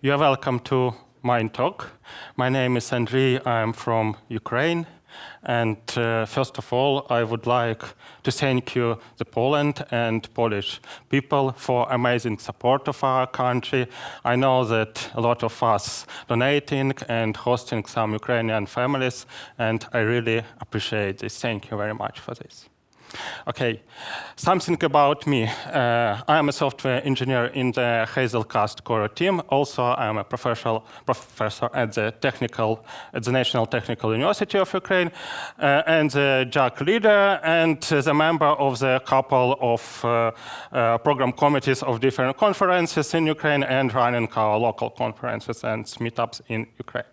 You are welcome to my talk. My name is Andrii. I'm from Ukraine. And first of all, I would like to thank you, the Poland and Polish people, for amazing support of our country. I know that a lot of us donating and hosting some Ukrainian families, and I really appreciate this. Thank you very much for this. Okay, something about me. I am a software engineer in the Hazelcast core team. Also, I am a professor at the National Technical University of Ukraine, and the JAC leader, and the member of the couple of program committees of different conferences in Ukraine, and running our local conferences and meetups in Ukraine.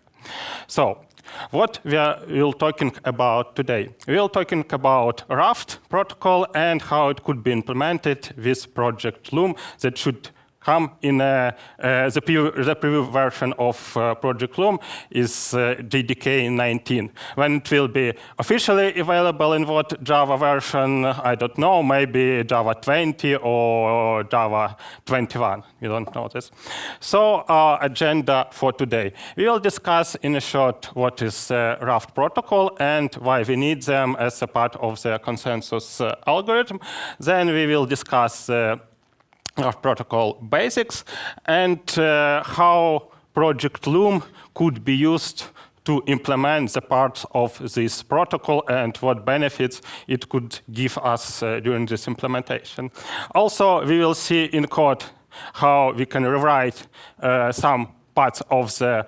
So, what we will talking about today? We will talking about Raft protocol and how it could be implemented with Project Loom that should come in the preview version of Project Loom is JDK 19. When it will be officially available in what Java version, I don't know, maybe Java 20 or Java 21. We don't know this. So our agenda for today. We will discuss in a short what is Raft protocol and why we need them as a part of the consensus algorithm. Then we will discuss Raft protocol basics and how Project Loom could be used to implement the parts of this protocol and what benefits it could give us during this implementation. Also, we will see in code how we can rewrite some parts of the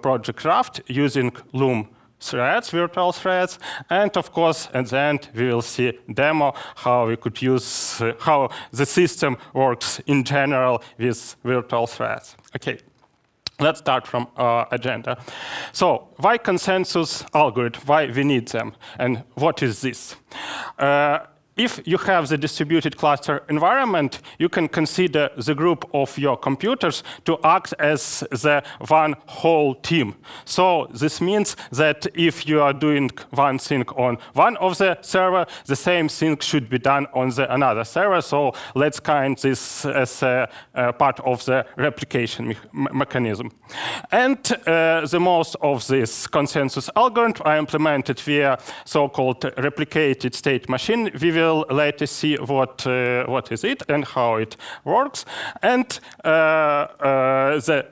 Project Raft using Loom threads, virtual threads, and of course, at the end, we will see demo how we could use, how the system works in general with virtual threads. Okay, let's start from our agenda. So, why consensus algorithm? Why we need them? And what is this? If you have the distributed cluster environment, you can consider the group of your computers to act as the one whole team. So this means that if you are doing one thing on one of the server, the same thing should be done on the another server. So let's count this as a part of the replication mechanism. And the most of this consensus algorithm are implemented via so-called replicated state machine. We will later see what is it and how it works. And the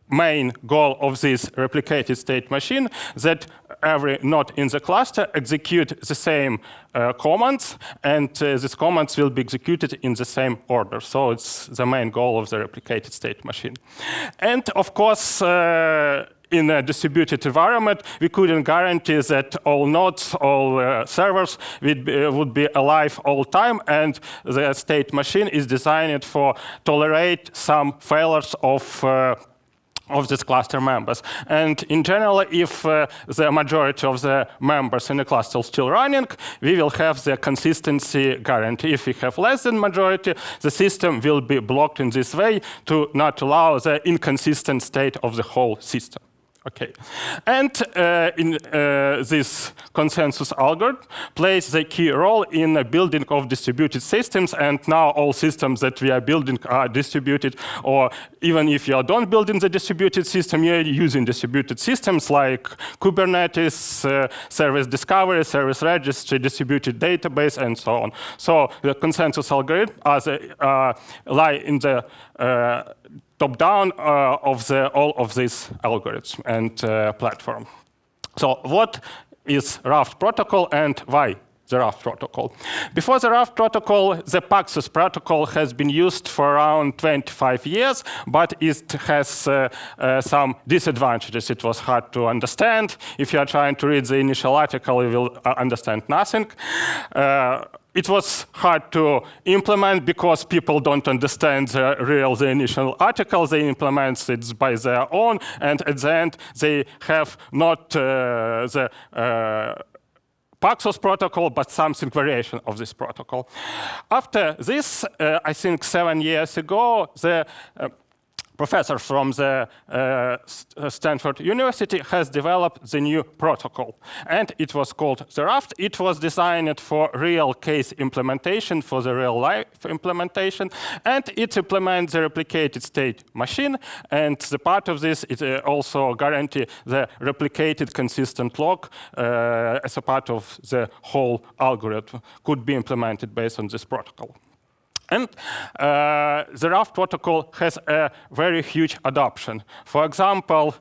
main goal of this replicated state machine that every node in the cluster execute the same commands, and these commands will be executed in the same order. So it's the main goal of the replicated state machine. And of course, in a distributed environment, we couldn't guarantee that all nodes, all servers would be alive all time, and the state machine is designed for tolerate some failures of these cluster members. And in general, if the majority of the members in the cluster are still running, we will have the consistency guarantee. If we have less than majority, the system will be blocked in this way to not allow the inconsistent state of the whole system. Okay, and in this consensus algorithm plays the key role in the building of distributed systems, and now all systems that we are building are distributed, or even if you are not building the distributed system, you are using distributed systems like Kubernetes, service discovery, service registry, distributed database, and so on. So the consensus algorithm lie in the top-down of all of these algorithms and platform. So what is Raft protocol and why the Raft protocol? Before the Raft protocol, the Paxos protocol has been used for around 25 years, but it has some disadvantages. It was hard to understand. If you are trying to read the initial article, you will understand nothing. It was hard to implement because people don't understand the initial article. They implement it by their own, and at the end, they have not the Paxos protocol, but something variation of this protocol. After this, I think 7 years ago, the professor from the Stanford University has developed the new protocol. And it was called the Raft. It was designed for real case implementation, for the real life implementation. And it implements the replicated state machine. And the part of this, it also guarantees the replicated consistent log as a part of the whole algorithm could be implemented based on this protocol. And the Raft protocol has a very huge adoption. For example,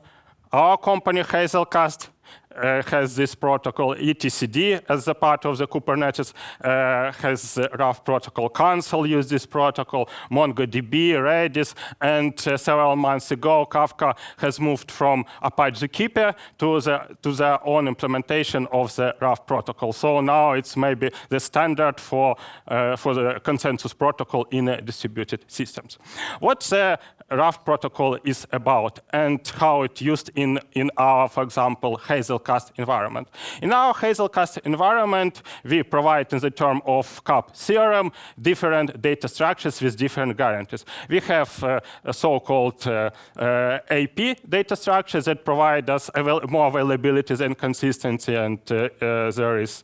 our company, Hazelcast, has this protocol, etcd, as a part of the Kubernetes, has the Raft protocol. Consul uses this protocol, MongoDB, Redis, and several months ago, Kafka has moved from Apache Keeper to their own implementation of the Raft protocol. So now it's maybe the standard for the consensus protocol in distributed systems. What the Raft protocol is about and how it's used in our, for example, Hazelcast environment. In our Hazelcast environment, we provide in the term of CAP theorem different data structures with different guarantees. We have a so-called AP data structures that provide us more availability and consistency, and there is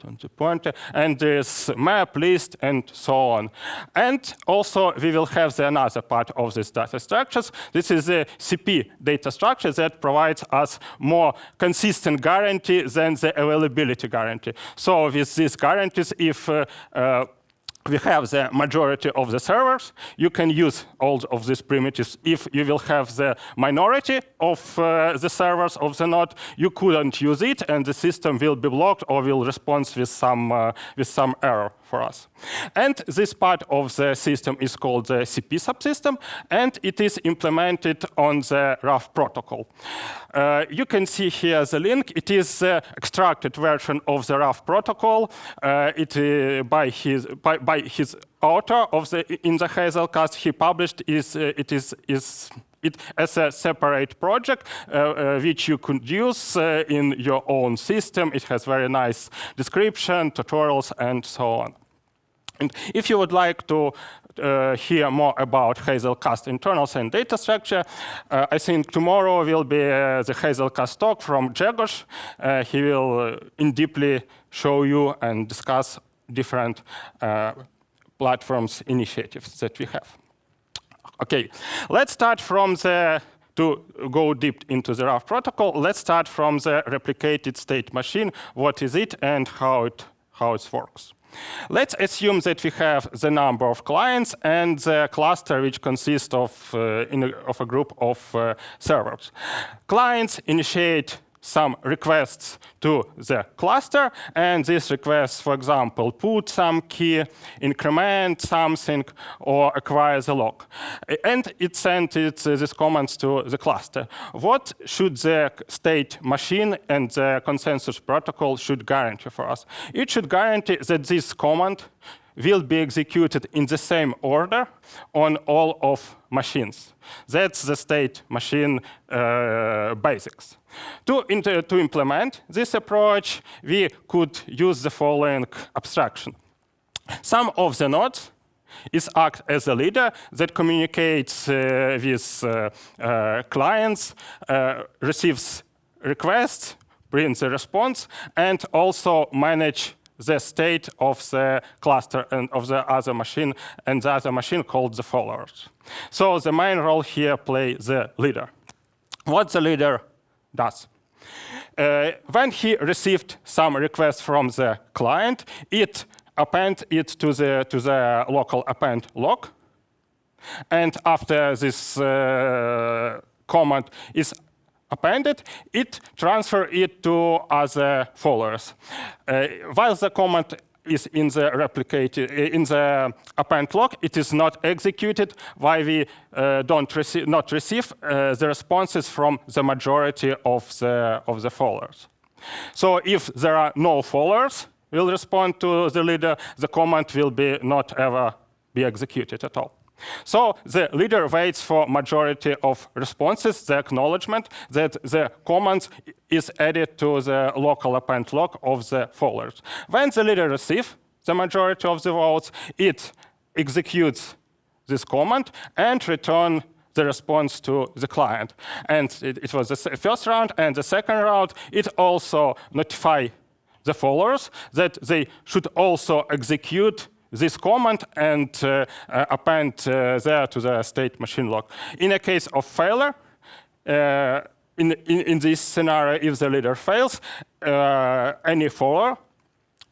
on the pointer, and there's map, list, and so on. And also, we will have another part of these data structures. This is a CP data structure that provides us more consistent guarantee than the availability guarantee. So with these guarantees, if we have the majority of the servers, you can use all of these primitives. If you will have the minority of the servers of the node, you couldn't use it, and the system will be blocked or will respond with some error for us. And this part of the system is called the CP Subsystem, and it is implemented on the Raft protocol. You can see here the link. It is the extracted version of the Raft protocol. By his author in the Hazelcast, he published it as a separate project, which you could use in your own system. It has very nice description, tutorials, and so on. And if you would like to hear more about Hazelcast internals and data structure, I think tomorrow will be the Hazelcast talk from Grzegorz. He will in-deeply show you and discuss different platforms initiatives that we have. Okay, let's start from to go deep into the Raft protocol, let's start from the replicated state machine. What is it and how it works? Let's assume that we have the number of clients and the cluster, which consists of a group of servers. Clients initiate some requests to the cluster, and these requests, for example, put some key, increment something, or acquire the log. And it sends these commands to the cluster. What should the state machine and the consensus protocol should guarantee for us? It should guarantee that this command will be executed in the same order on all of machines. That's the state machine basics. To implement this approach, we could use the following abstraction. Some of the nodes act as a leader that communicates with clients, receives requests, prints the response, and also manage the state of the cluster and of the other machine, and the other machine called the followers. So the main role here plays the leader. What the leader does. When he received some request from the client, it appends it to the local append log. And after this command is appended, it transfers it to other followers. While the command is in the append log, it is not executed. Why we not receive the responses from the majority of the followers. So if there are no followers will respond to the leader, the command will not ever be executed at all. So the leader waits for majority of responses, the acknowledgement that the command is added to the local append log of the followers. When the leader receives the majority of the votes, it executes this command and return the response to the client. And it was the first round, and the second round, it also notify the followers that they should also execute this command and append there to the state machine log. In a case of failure, in this scenario, if the leader fails, any follower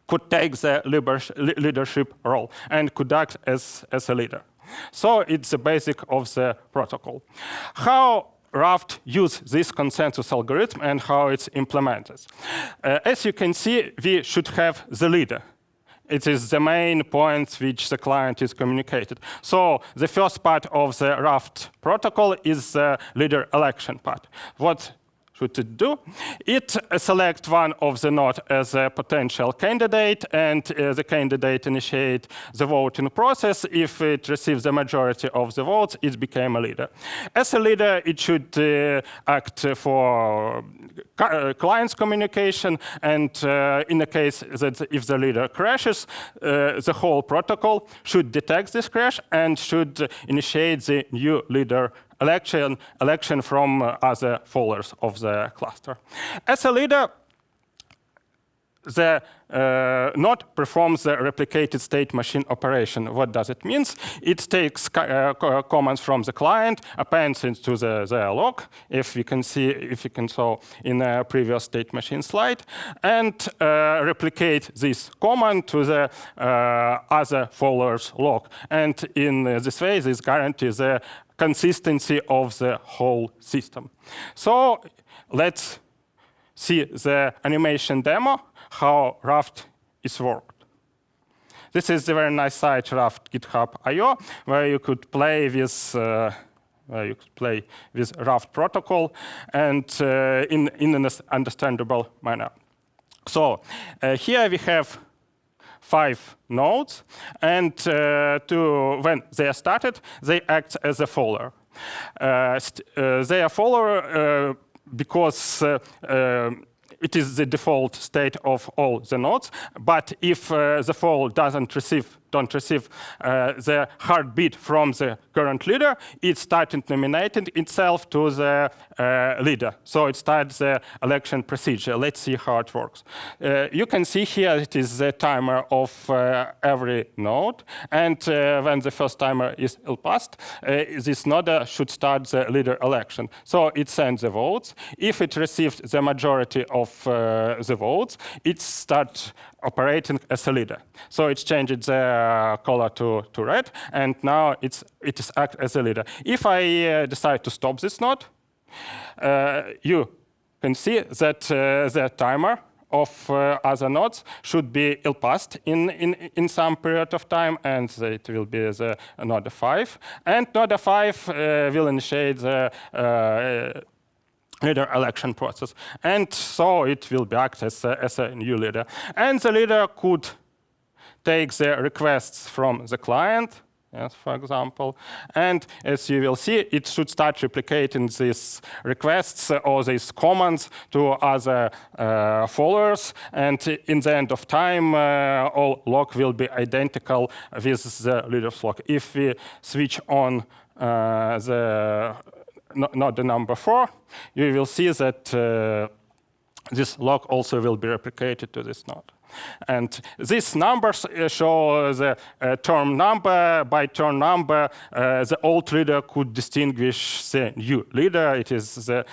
could take the leadership role and could act as a leader. So it's the basic of the protocol. How Raft use this consensus algorithm and how it's implemented. As you can see, we should have the leader. It is the main point which the client is communicated. So the first part of the Raft protocol is the leader election part. What should it do? It selects one of the node as a potential candidate, and the candidate initiates the voting process. If it receives the majority of the votes, it became a leader. As a leader, it should act for client's communication, and in the case that if the leader crashes, the whole protocol should detect this crash and should initiate the new leader election from other followers of the cluster. As a leader, the node performs the replicated state machine operation. What does it mean? It takes commands from the client, appends into the log, if you can saw in a previous state machine slide, and replicate this command to the other followers log. And in this way, this guarantees the consistency of the whole system. So let's see the animation demo, how Raft is worked. This is a very nice site, Raft GitHub.io, where you could play with Raft protocol and in an understandable manner. So here we have 5 nodes, and when they are started, they act as a follower. They are follower because it is the default state of all the nodes. But if the follower don't receive the heartbeat from the current leader, it started nominating itself to the leader. So it starts the election procedure. Let's see how it works. You can see here it is the timer of every node. And when the first timer is passed, this node should start the leader election. So it sends the votes. If it received the majority of the votes, it starts operating as a leader. So it's changed the color to red, and now it is act as a leader. If I decide to stop this node, you can see that the timer of other nodes should be passed in some period of time, and it will be the node 5. And node 5 will initiate the leader election process. And so it will be act as a new leader. And the leader could take the requests from the client, yes, for example. And as you will see, it should start replicating these requests or these commands to other followers. And in the end of time, all log will be identical with the leader's log. If we switch on not the number 4, you will see that this log also will be replicated to this node. And these numbers show the term number. By term number, the old leader could distinguish the new leader. It is the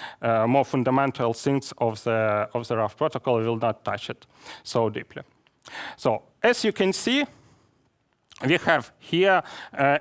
more fundamental things of the Raft protocol. We will not touch it so deeply. So as you can see, we have here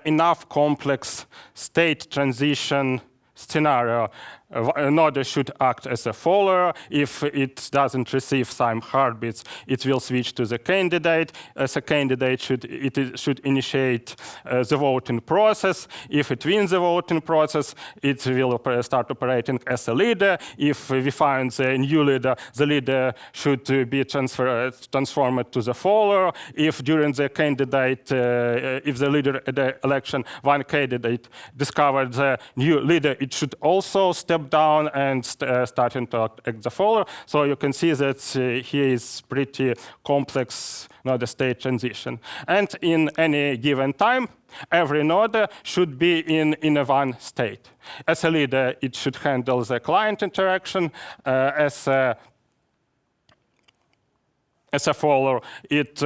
enough complex state transition scenario. A node should act as a follower. If it doesn't receive some heartbeats, it will switch to the candidate. As a candidate, it should initiate the voting process. If it wins the voting process, it will start operating as a leader. If we find the new leader, the leader should be transformed to the follower. If during the candidate, if the leader election, one candidate discovered the new leader, it should also step down and starting to act the follower. So you can see that here is pretty complex node-state transition. And in any given time, every node should be in a one state. As a leader, it should handle the client interaction. As a follower, it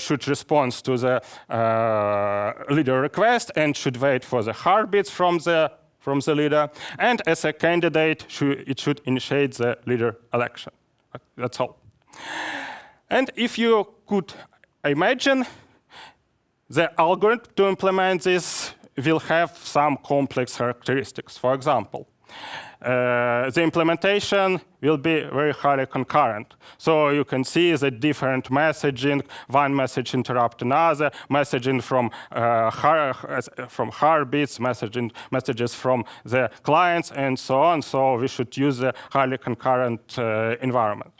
should respond to the leader request and should wait for the heartbeats from the leader. And as a candidate, it should initiate the leader election. That's all. And if you could imagine, the algorithm to implement this will have some complex characteristics. For example, the implementation will be very highly concurrent. So you can see the different messaging, one message interrupt another, messaging from heartbeats, messages from the clients, and so on. So we should use a highly concurrent environment.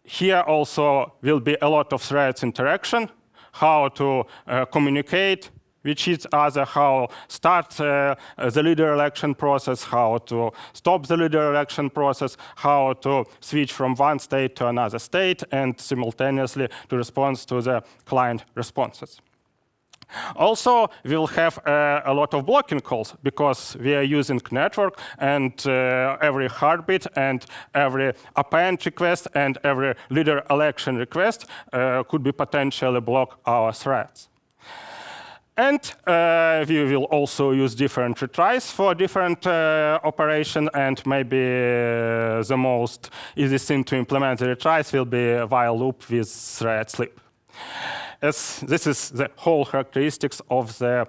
Here also will be a lot of threads interaction, how to communicate with each other, how start the leader election process, how to stop the leader election process, how to switch from one state to another state, and simultaneously to respond to the client responses. Also, we'll have a lot of blocking calls because we are using network, and every heartbeat and every append request and every leader election request could be potentially block our threads. And we will also use different retries for different operations, and maybe the most easy thing to implement the retries will be a while loop with thread sleep. As this is the whole characteristics of the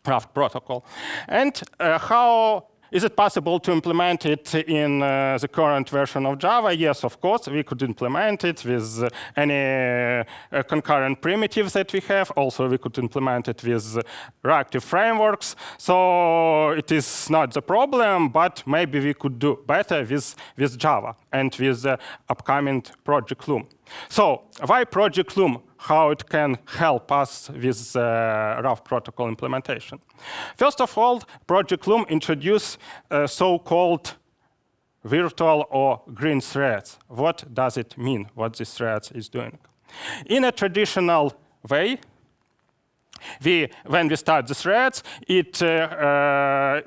Raft protocol. And how is it possible to implement it in the current version of Java? Yes, of course, we could implement it with any concurrent primitives that we have. Also, we could implement it with reactive frameworks. So it is not the problem, but maybe we could do better with Java and with the upcoming Project Loom. So why Project Loom? How it can help us with Raft protocol implementation. First of all, Project Loom introduced so-called virtual or green threads. What does it mean, what this thread is doing? In a traditional way, when we start the threads, it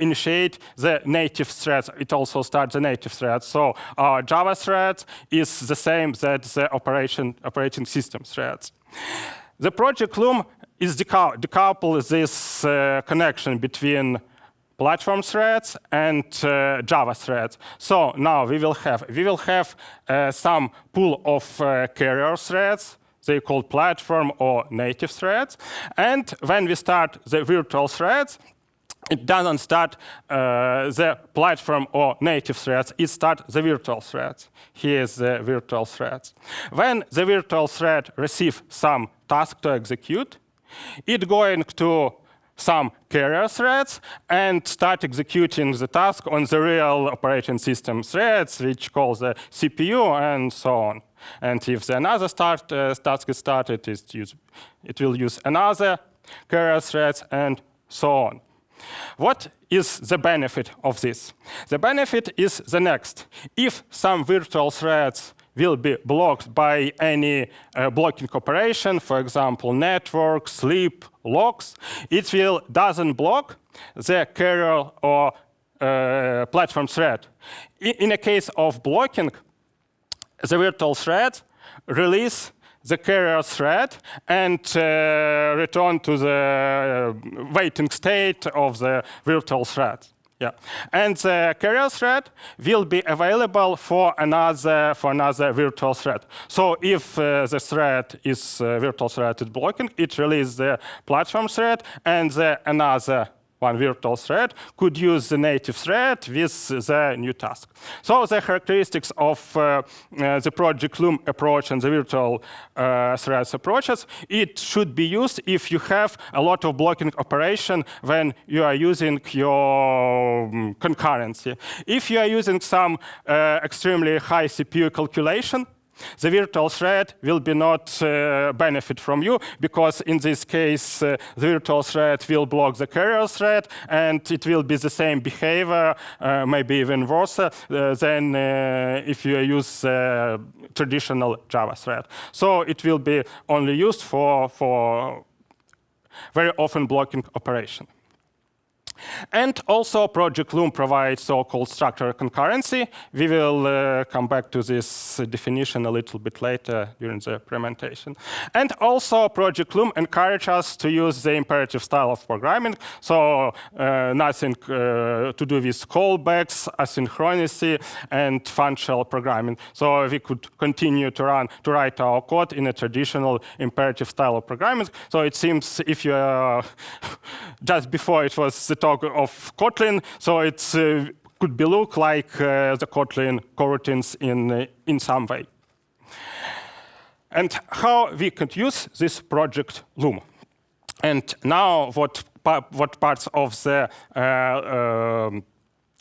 initiates the native threads. It also starts the native threads. So our Java thread is the same as the operating system threads. The Project Loom is decouple this connection between platform threads and Java threads. So now we will have some pool of carrier threads. They called platform or native threads. And when we start the virtual threads, it doesn't start the platform or native threads. It starts the virtual threads. Here is the virtual threads. When the virtual thread receives some task to execute, it's going to some carrier threads and start executing the task on the real operating system threads, which calls the CPU and so on. And if another task is started, it will use another carrier threads and so on. What is the benefit of this? The benefit is the next. If some virtual threads will be blocked by any blocking operation, for example, network, sleep, logs, it doesn't block the carrier or platform thread. In a case of blocking, the virtual thread release the carrier thread and return to the waiting state of the virtual thread. Yeah. And the carrier thread will be available for another virtual thread. So if the virtual thread is blocking, it releases the platform thread, and another one virtual thread could use the native thread with the new task. So the characteristics of the Project Loom approach and the virtual threads approaches, it should be used if you have a lot of blocking operation when you are using your concurrency. If you are using some extremely high CPU calculation, the virtual thread will be not benefit from you, because in this case, the virtual thread will block the carrier thread, and it will be the same behavior, maybe even worse than if you use traditional Java thread. So it will be only used for very often blocking operation. And also, Project Loom provides so-called structured concurrency. We will come back to this definition a little bit later during the implementation. And also, Project Loom encourages us to use the imperative style of programming. So nothing to do with callbacks, asynchronous, and functional programming. So we could continue to write our code in a traditional imperative style of programming. So it seems if you just before it was the talk of Kotlin, so it could be look like the Kotlin coroutines in some way. And how we could use this Project Loom. And now what parts of the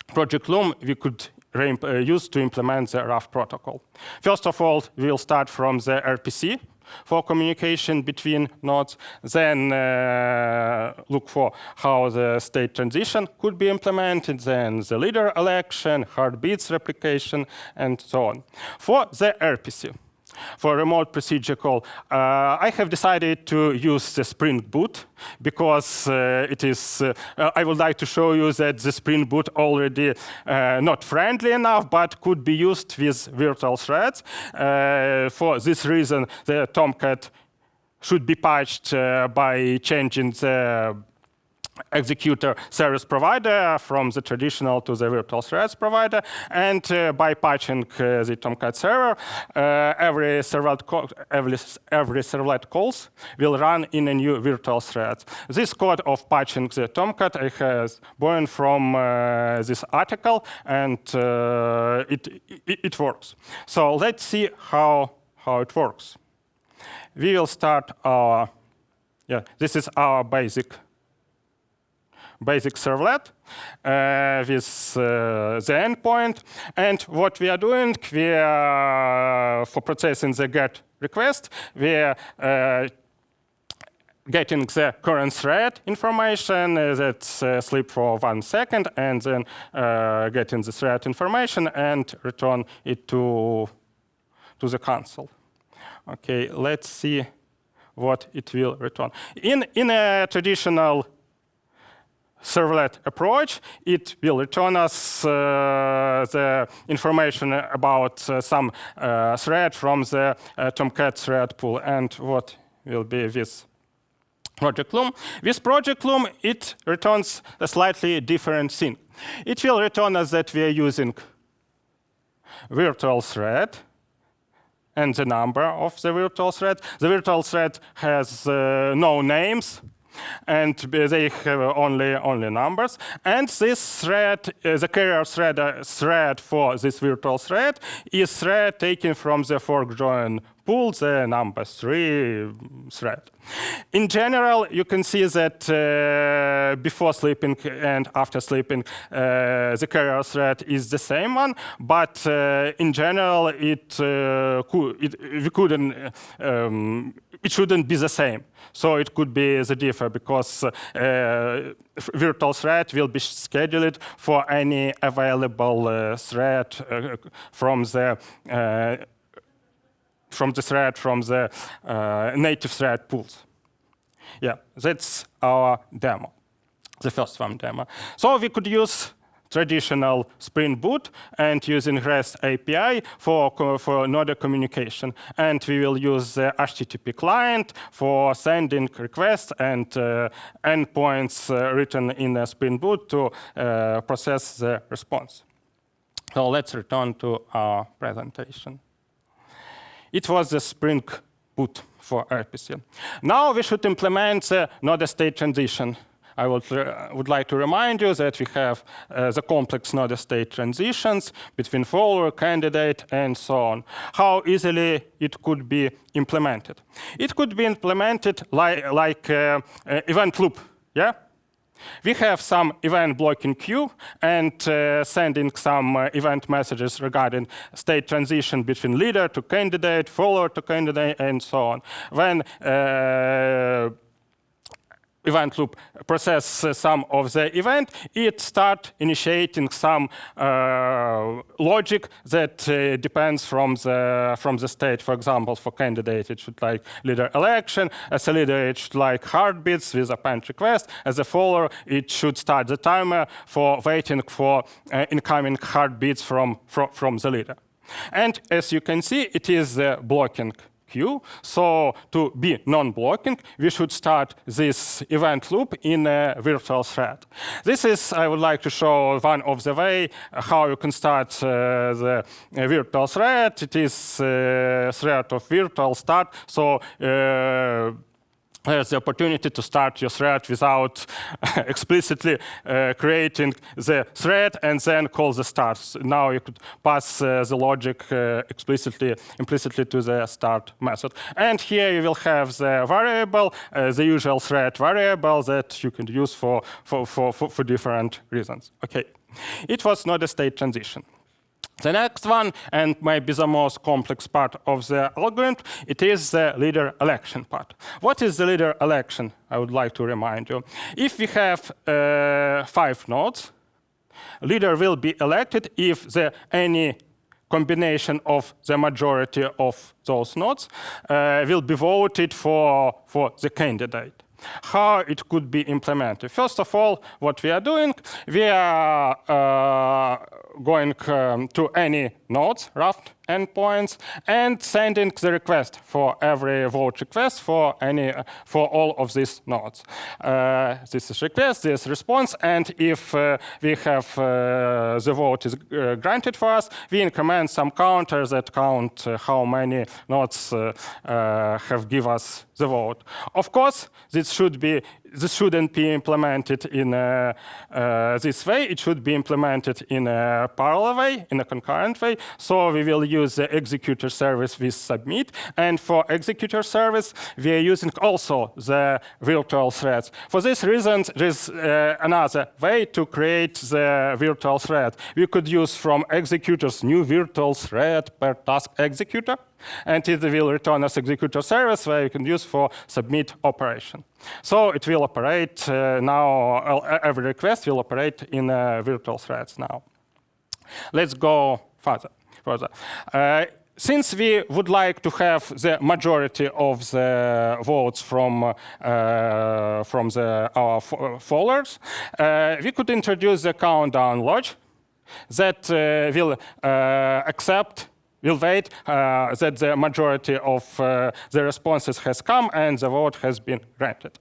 Project Loom we could use to implement the Raft protocol. First of all, we'll start from the RPC for communication between nodes, then look for how the state transition could be implemented, then the leader election, heartbeats replication, and so on. For the RPC, for remote procedure call, I have decided to use the Spring Boot because it is. I would like to show you that the Spring Boot already not friendly enough, but could be used with virtual threads. For this reason, the Tomcat should be patched by changing the executor service provider from the traditional to the virtual threads provider, and by patching the Tomcat server, every servlet calls will run in a new virtual thread. This code of patching the Tomcat has born from this article, and it works. So let's see how it works. We will start our, this is our basic servlet with the endpoint. And what we are doing, we are, for processing the GET request, we are getting the current thread information that's sleep for 1 second, and then getting the thread information and return it to the console. Okay, let's see what it will return. In a traditional servlet approach, it will return us the information about some thread from the Tomcat thread pool. And what will be with Project Loom? With Project Loom, it returns a slightly different thing. It will return us that we are using virtual thread and the number of the virtual thread. The virtual thread has no names, and they have only numbers. And this thread, the carrier thread for this virtual thread, is thread taken from the fork join pool, the number 3 thread. In general, you can see that before sleeping and after sleeping, the carrier thread is the same one, but in general, it shouldn't be the same. So it could be the differ, because virtual thread will be scheduled for any available thread from the native thread pools. Yeah, that's our demo, the first one demo. So we could use traditional Spring Boot and using REST API for node communication. And we will use the HTTP client for sending requests and endpoints written in a Spring Boot to process the response. So let's return to our presentation. It was the Spring Boot for RPC. Now we should implement the node state transition. I would like to remind you that we have the complex node state transitions between follower, candidate, and so on. How easily it could be implemented? It could be implemented like event loop, yeah? We have some event blocking queue and sending some event messages regarding state transition between leader to candidate, follower to candidate, and so on. When event loop processes some of the event, it starts initiating some logic that depends from the state. For example, for candidate, it should like leader election. As a leader, it should like heartbeats with append request. As a follower, it should start the timer for waiting for incoming heartbeats from the leader. And as you can see, it is the blocking queue. So to be non-blocking, we should start this event loop in a virtual thread. This is, I would like to show one of the way how you can start the virtual thread. It is a thread of virtual start. So there's the opportunity to start your thread without explicitly creating the thread and then call the start. Now you could pass the logic implicitly to the start method. And here you will have the variable, the usual thread variable that you can use for different reasons. Okay, it was not a state transition. The next one, and maybe the most complex part of the algorithm, it is the leader election part. What is the leader election? I would like to remind you. If we have 5 nodes, leader will be elected if any combination of the majority of those nodes will be voted for the candidate. How it could be implemented? First of all, what we are doing, we are going to any nodes, Raft endpoints, and sending the request for every vote request for all of these nodes. This is request, this is response, and if we have the vote is granted for us, we increment some counters that count how many nodes have given us the vote. Of course, this shouldn't be implemented in this way. It should be implemented in a parallel way, in a concurrent way. So we will use the executor service with submit. And for executor service, we are using also the virtual threads. For this reason, there's another way to create the virtual thread. We could use from executors new virtual thread per task executor. And it will return as executor service where you can use for submit operation. So it will operate now, every request will operate in virtual threads now. Let's go further. Since we would like to have the majority of the votes from our followers, we could introduce the countdown log that will wait that the majority of the responses has come and the vote has been granted.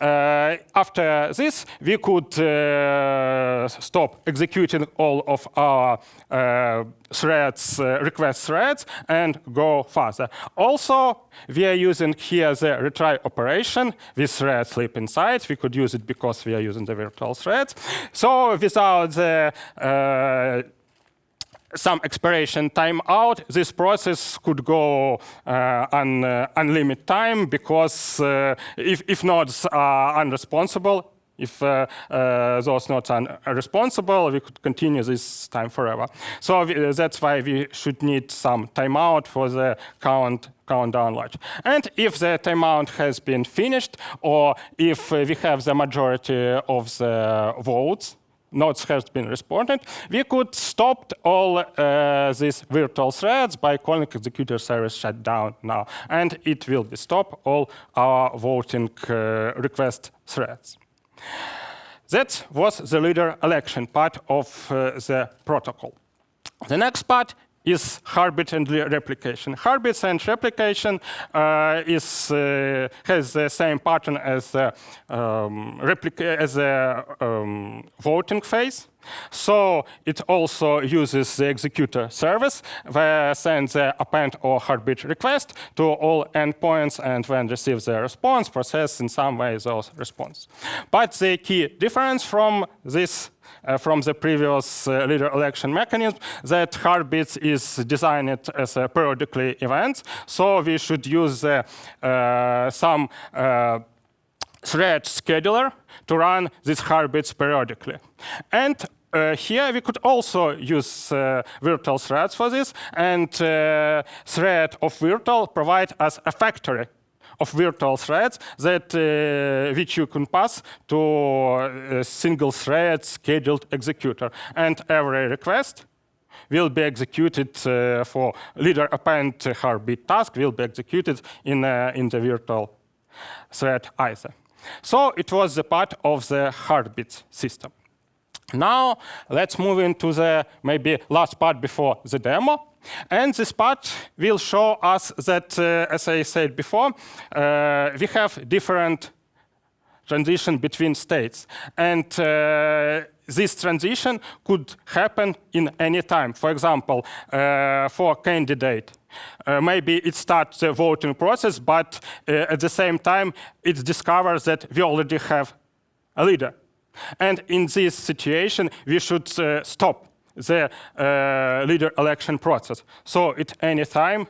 After this, we could stop executing all of our request threads, and go further. Also, we are using here the retry operation with thread sleep inside. We could use it because we are using the virtual threads. So without the some expiration timeout, this process could go unlimited time, because if nodes are unresponsible, if those nodes are responsible, we could continue this time forever. So that's why we should need some timeout for the countdown log. And if the timeout has been finished, or if we have the majority of the votes, nodes has been responded, we could stop all these virtual threads by calling executor service shutdown now. And it will stop all our voting request threads. That was the leader election part of the protocol. The next part is heartbeat and replication. Heartbeats and replication has the same pattern as the voting phase. So it also uses the executor service, where sends the append or heartbeat request to all endpoints, and when receives the response, process in some way those response. But the key difference from this from the previous leader election mechanism, that heartbeats is designed as a periodically event. So we should use some thread scheduler to run these heartbeats periodically. And here we could also use virtual threads for this, and thread of virtual provide us a factory of virtual threads that which you can pass to a single thread scheduled executor. And every request will be executed for leader append heartbeat task will be executed in the virtual thread either. So it was the part of the heartbeat system. Now let's move into the maybe last part before the demo. And this part will show us that, as I said before, we have different transition between states. And this transition could happen in any time. For example, for candidate, maybe it starts the voting process, but at the same time, it discovers that we already have a leader. And in this situation, we should stop the leader election process. So at any time,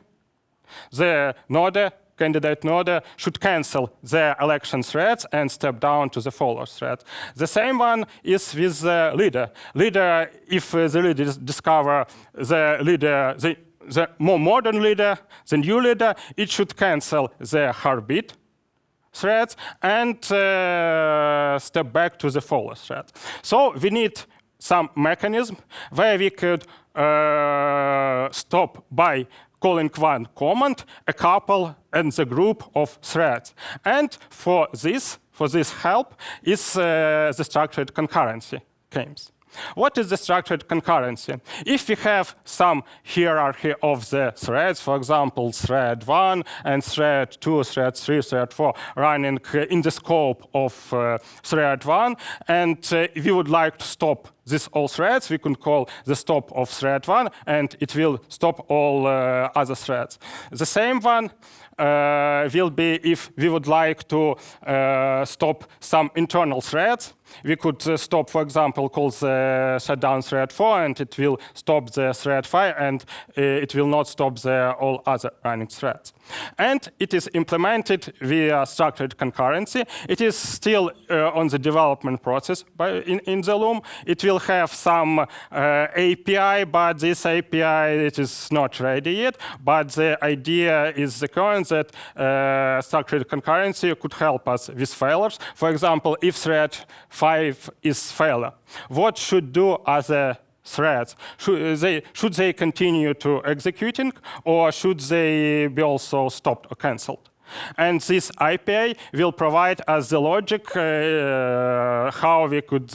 the node, candidate node, should cancel the election threads and step down to the follower thread. The same one is with the leader. Leader, if the leader discover the leader, the more modern leader, the new leader, it should cancel the heartbeat threads and step back to the follower thread. So we need some mechanism where we could stop by calling one command, a couple, and the group of threads. And for this help is the structured concurrency comes. What is the structured concurrency? If we have some hierarchy of the threads, for example, thread 1 and thread 2, thread 3, thread 4, running in the scope of thread 1, and we would like to stop these all threads, we can call the stop of thread 1, and it will stop all other threads. The same one will be if we would like to stop some internal threads. We could stop, for example, call the shutdown thread 4, and it will stop the thread 5, and it will not stop the all other running threads. And it is implemented via structured concurrency. It is still on the development process in the Loom. It will have some API, but this API it is not ready yet. But the idea is the current that structured concurrency could help us with failures. For example, if thread 5 is failure, what should do other threads? Should they continue to executing, or should they be also stopped or cancelled? And this API will provide us the logic how we could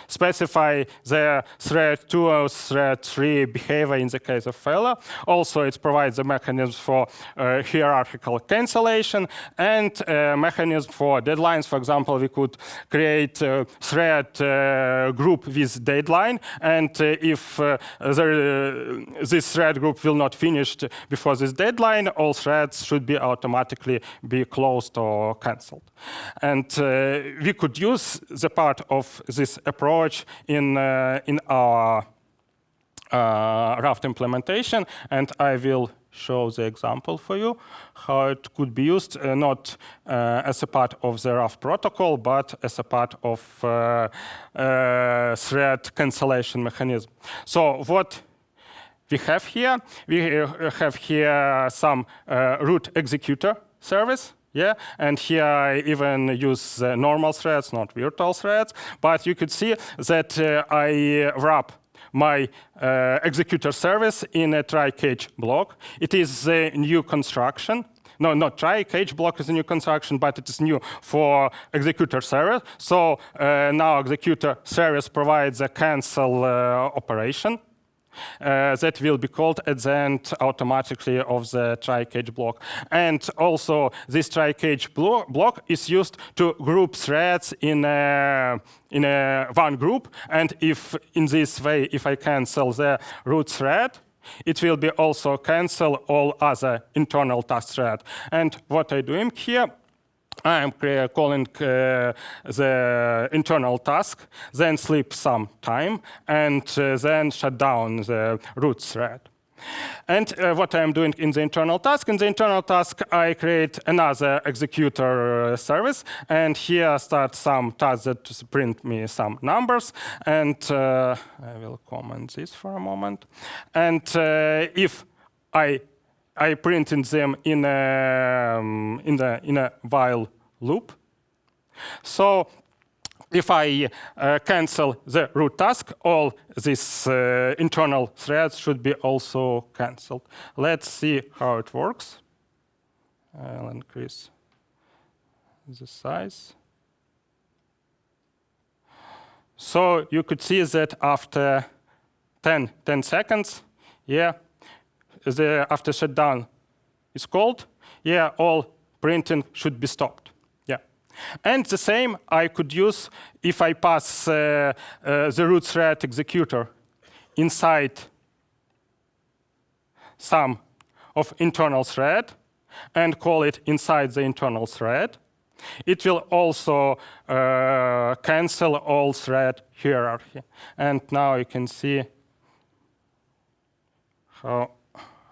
specify the thread 2 or thread 3 behavior in the case of failure. Also, it provides a mechanism for hierarchical cancellation and a mechanism for deadlines. For example, we could create a thread group with deadline, and if this thread group will not finish before this deadline, all threads should be automatically be closed or cancelled. And we could use the part of this approach in our Raft implementation, and I will show the example for you, how it could be used not as a part of the Raft protocol, but as a part of thread cancellation mechanism. So what we have here some root executor service, yeah, and here I even use normal threads, not virtual threads, but you could see that I wrap my executor service in a try-cage block. It is a new construction. No, not try-cage block is a new construction, but it is new for executor service. So now executor service provides a cancel operation. That will be called at the end automatically of the try-cage block. And also, this try-cage block is used to group threads in one group. And if in this way, if I cancel the root thread, it will be also cancel all other internal task thread. And what I'm doing here, I'm calling the internal task, then sleep some time, and then shut down the root thread. And what I'm doing in the internal task, I create another executor service. And here I start some tasks that print me some numbers. And I will comment this for a moment. And if I printed them in a while loop. So if I cancel the root task, all these internal threads should be also canceled. Let's see how it works. I'll increase the size. So you could see that after 10 seconds, after shutdown is called, all printing should be stopped. And the same I could use if I pass the root thread executor inside some of internal thread and call it inside the internal thread. It will also cancel all thread hierarchy. And now you can see how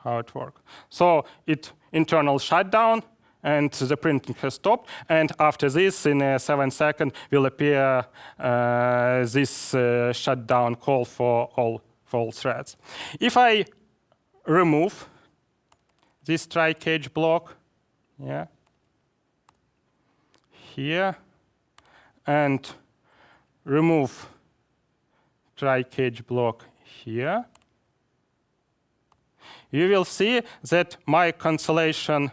it works. So it internal shutdown, and the printing has stopped. And after this, in 7 seconds, will appear this shutdown call for all threads. If I remove this try cage block, here, and remove try cage block here, you will see that my cancellation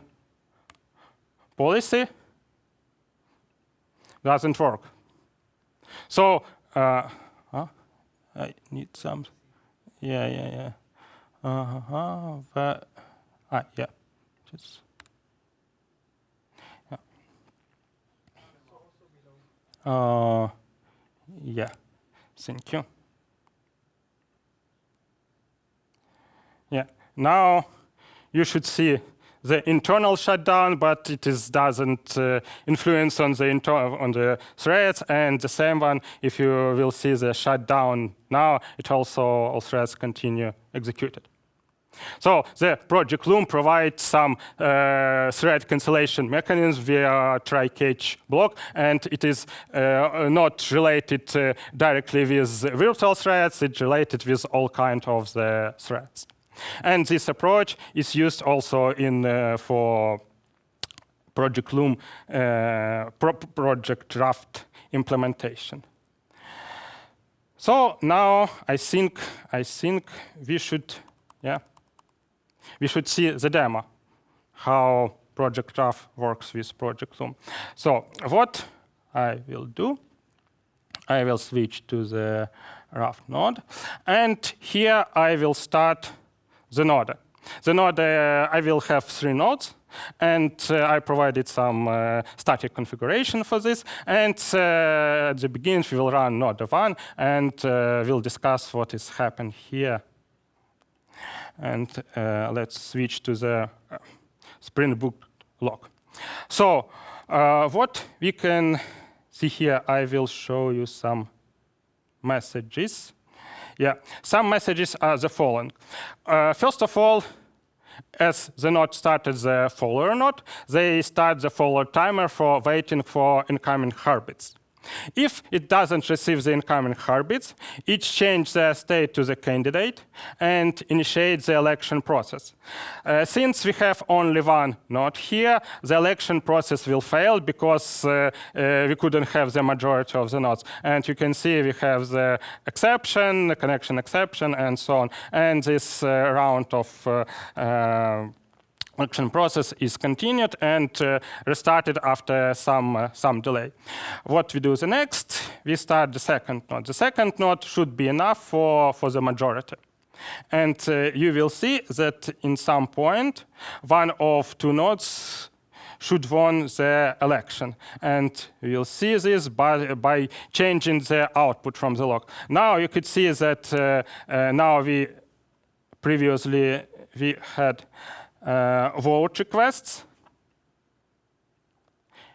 policy doesn't work. So I need some. Just. Thank you. Now you should see the internal shutdown, but it doesn't influence on the threads. And the same one, if you will see the shutdown now, it also all threads continue executed. So the Project Loom provides some thread cancellation mechanism via try-catch block, and it is not related directly with virtual threads. It's related with all kinds of the threads. And this approach is used also for Project Loom Project Raft implementation. So now I think we should see the demo how Project Raft works with Project Loom. So what I will do, I will switch to the Raft node, and here I will start the node. The node, I will have 3 nodes, and I provided some static configuration for this. And at the beginning, we will run node 1, and we'll discuss what is happening here. And let's switch to the Spring Boot log. So what we can see here, I will show you some messages. Some messages are the following. First of all, as the node started the follower node, they start the follower timer for waiting for incoming heartbeats. If it doesn't receive the incoming heartbeats, it changes the state to the candidate and initiates the election process. Since we have only one node here, the election process will fail because we couldn't have the majority of the nodes. And you can see we have the exception, the connection exception, and so on. And this round of election process is continued and restarted after some delay. What we do the next, we start the second node. The second node should be enough for the majority. And you will see that in some point, one of 2 nodes should win the election. And you'll see this by changing the output from the log. Now you could see that now previously we had vote requests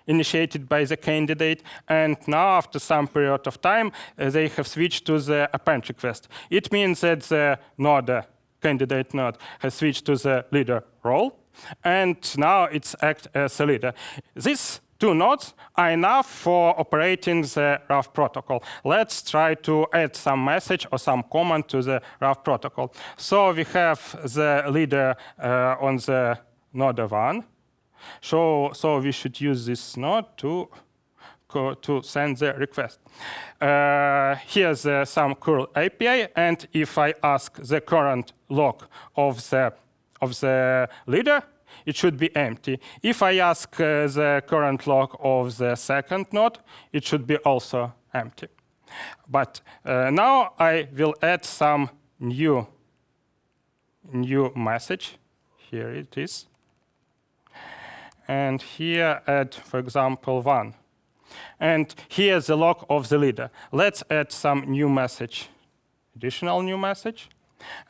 initiated by the candidate, and now after some period of time they have switched to the append request. It means that the node candidate node has switched to the leader role, and now it's act as a leader. These two nodes are enough for operating the Raft protocol. Let's try to add some message or some command to the Raft protocol. So we have the leader on the node 1. So we should use this node to send the request. Here's some curl API, and if I ask the current log of the leader, it should be empty. If I ask the current log of the second node, it should be also empty. But now I will add some new message. Here it is. And here add, for example, 1. And here's the log of the leader. Let's add some new message, additional new message.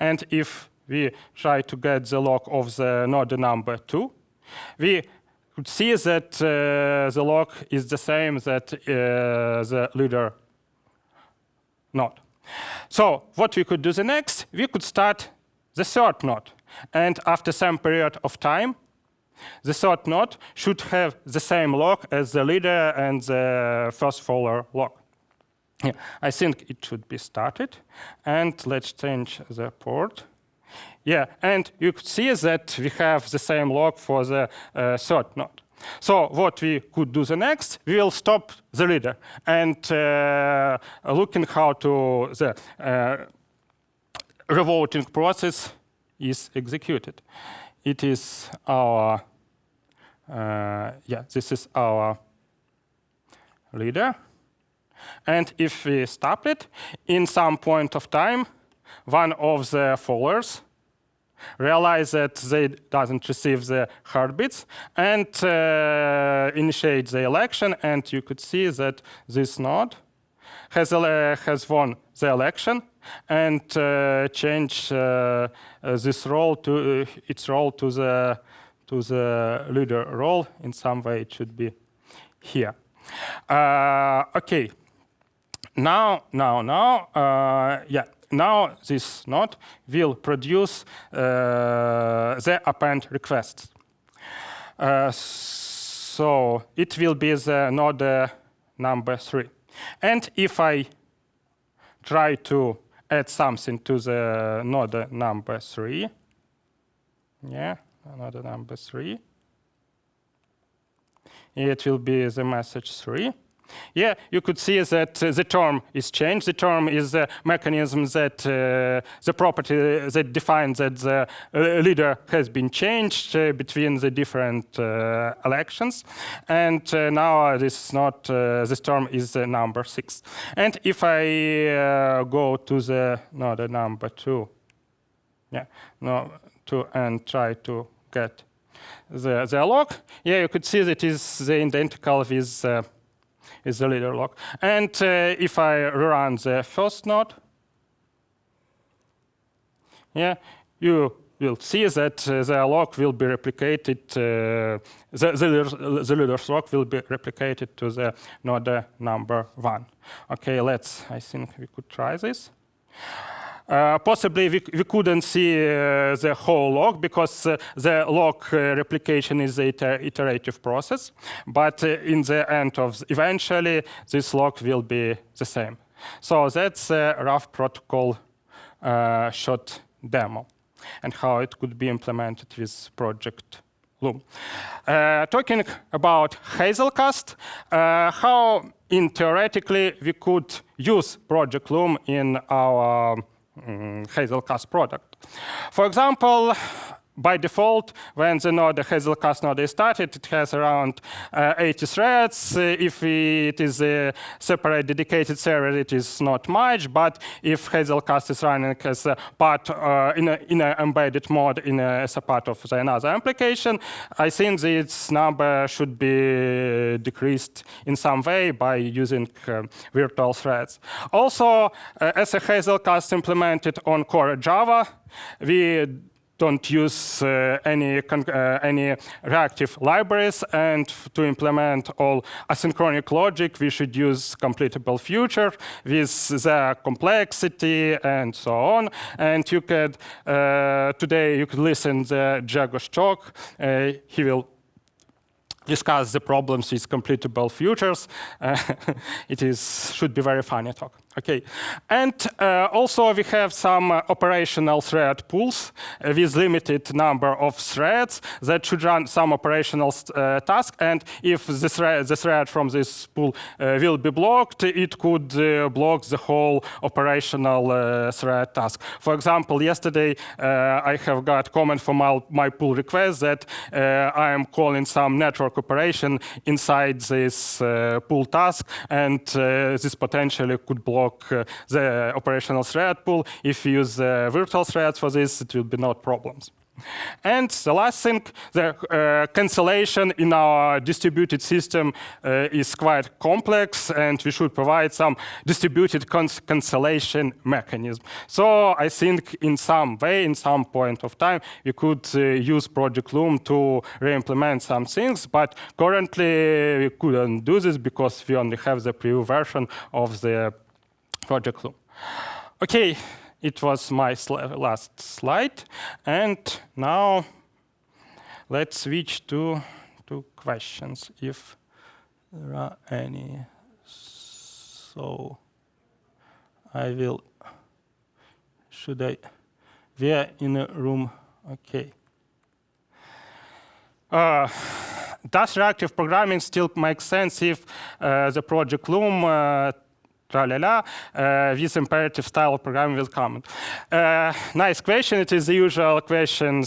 And if we try to get the log of the node number 2, we could see that the log is the same that the leader node. So what we could do the next, we could start the third node. And after some period of time, the third node should have the same log as the leader and the first follower log. Yeah, I think it should be started. And let's change the port. Yeah, and you could see that we have the same log for the third node. So what we could do the next, we will stop the leader and looking how to the revoting process is executed. It is our, this is our leader. And if we stop it, in some point of time, one of the followers realize that they doesn't receive the heartbeats and initiate the election. And you could see that this node has won the election and change this role to its role to the leader role. In some way, it should be here. Okay. Now, this node will produce the append requests. So it will be the node number 3. And if I try to add something to the node number 3, node number 3, it will be the message 3. Yeah, you could see that the term is changed. The term is the mechanism that the property that defines that the leader has been changed between the different elections. And now this term is number 6. And if I go to the node number 2, and try to get the log, you could see that is the identical with is the leader log. And if I run the first node, you will see that the log will be replicated, the leader's log will be replicated to the node number 1. Okay, I think we could try this. Possibly we couldn't see the whole log because the log replication is an iterative process. But in the end eventually, this log will be the same. So that's a Raft protocol short demo and how it could be implemented with Project Loom. Talking about Hazelcast, how theoretically we could use Project Loom in our Hazelcast product. For example, by default, when the Hazelcast node is started, it has around 80 threads. If it is a separate dedicated server, it is not much. But if Hazelcast is running as a part in an embedded mode as a part of another application, I think its number should be decreased in some way by using virtual threads. Also, as a Hazelcast implemented on core Java, we don't use any reactive libraries, and to implement all asynchronic logic, we should use completable future with the complexity and so on. And you could today you could listen to Grzegorz talk. He will discuss the problems with completable futures. Should be very funny talk. Okay, and also we have some operational thread pools with limited number of threads that should run some operational task. And if the thread from this pool will be blocked, it could block the whole operational thread task. For example, yesterday I have got comment from my pull request that I am calling some network operation inside this pull task, and this potentially could block the operational thread pool. If you use virtual threads for this, it will be no problems. And the last thing, the cancellation in our distributed system is quite complex, and we should provide some distributed cancellation mechanism. So I think in some way, in some point of time, we could use Project Loom to re-implement some things, but currently we couldn't do this because we only have the preview version of the Project Loom. Okay. It was my last slide, and now let's switch to questions if there are any. So I will. Should I? We are in a room. Okay. Does reactive programming still make sense if the Project Loom with imperative style of programming will come? Nice question. It is the usual question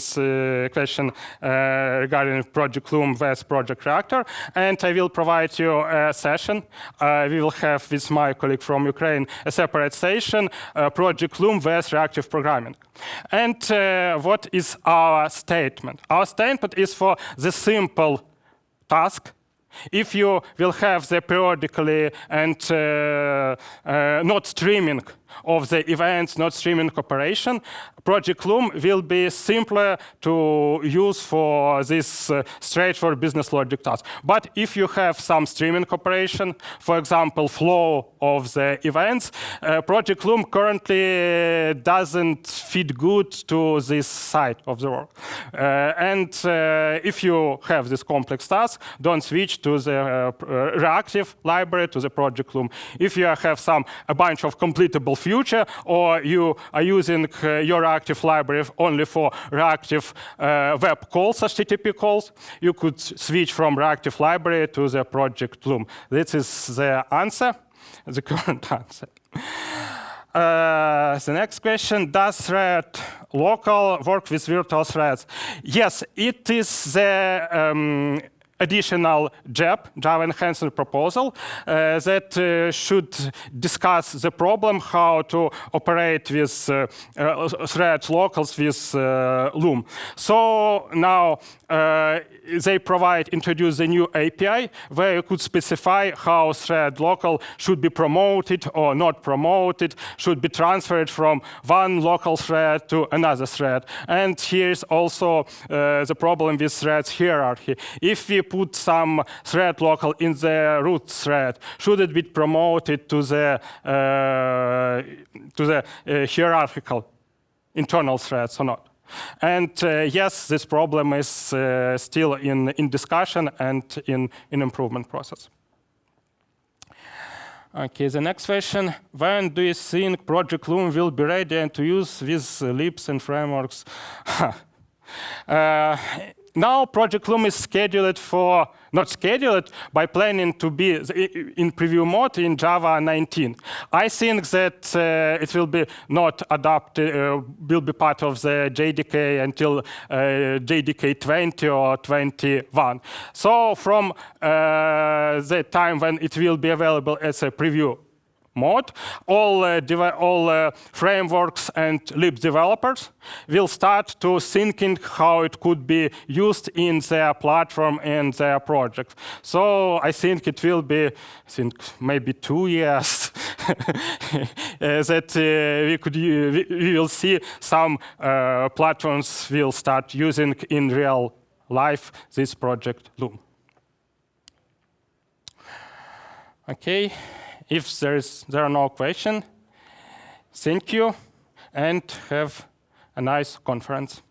regarding Project Loom vs Project Reactor, and I will provide you a session. We will have with my colleague from Ukraine a separate session, Project Loom vs reactive programming. And what is our statement? Our statement is for the simple task. If you will have the periodically and not streaming of the events, not streaming operation, Project Loom will be simpler to use for this straightforward business logic task. But if you have some streaming operation, for example, flow of the events, Project Loom currently doesn't fit good to this side of the work. And if you have this complex task, don't switch to the reactive library, to the Project Loom. If you have a bunch of completable future, or you are using your reactive library only for reactive web calls, HTTP calls, you could switch from reactive library to the Project Loom. This is the answer, the current answer. The next question, does thread local work with virtual threads? Yes, it is the additional Java enhancement proposal that should discuss the problem how to operate with thread locals with Loom. So now they introduce a new API where you could specify how thread local should be promoted or not promoted, should be transferred from one local thread to another thread. And here's also the problem with threads hierarchy. If we put some thread local in the root thread, should it be promoted to the hierarchical internal threads or not? And yes, this problem is still in discussion and in improvement process. Okay, the next question, when do you think Project Loom will be ready and to use with libs and frameworks? Now Project Loom is scheduled for, not scheduled, by planning to be in preview mode in Java 19. I think that it will be not adopted, will be part of the JDK until JDK 20 or 21. So from the time when it will be available as a preview mode, all frameworks and lib developers will start to thinking how it could be used in their platform and their project. So I think it will be, maybe 2 years that we will see some platforms will start using in real life this Project Loom. Okay, if there are no questions, thank you and have a nice conference.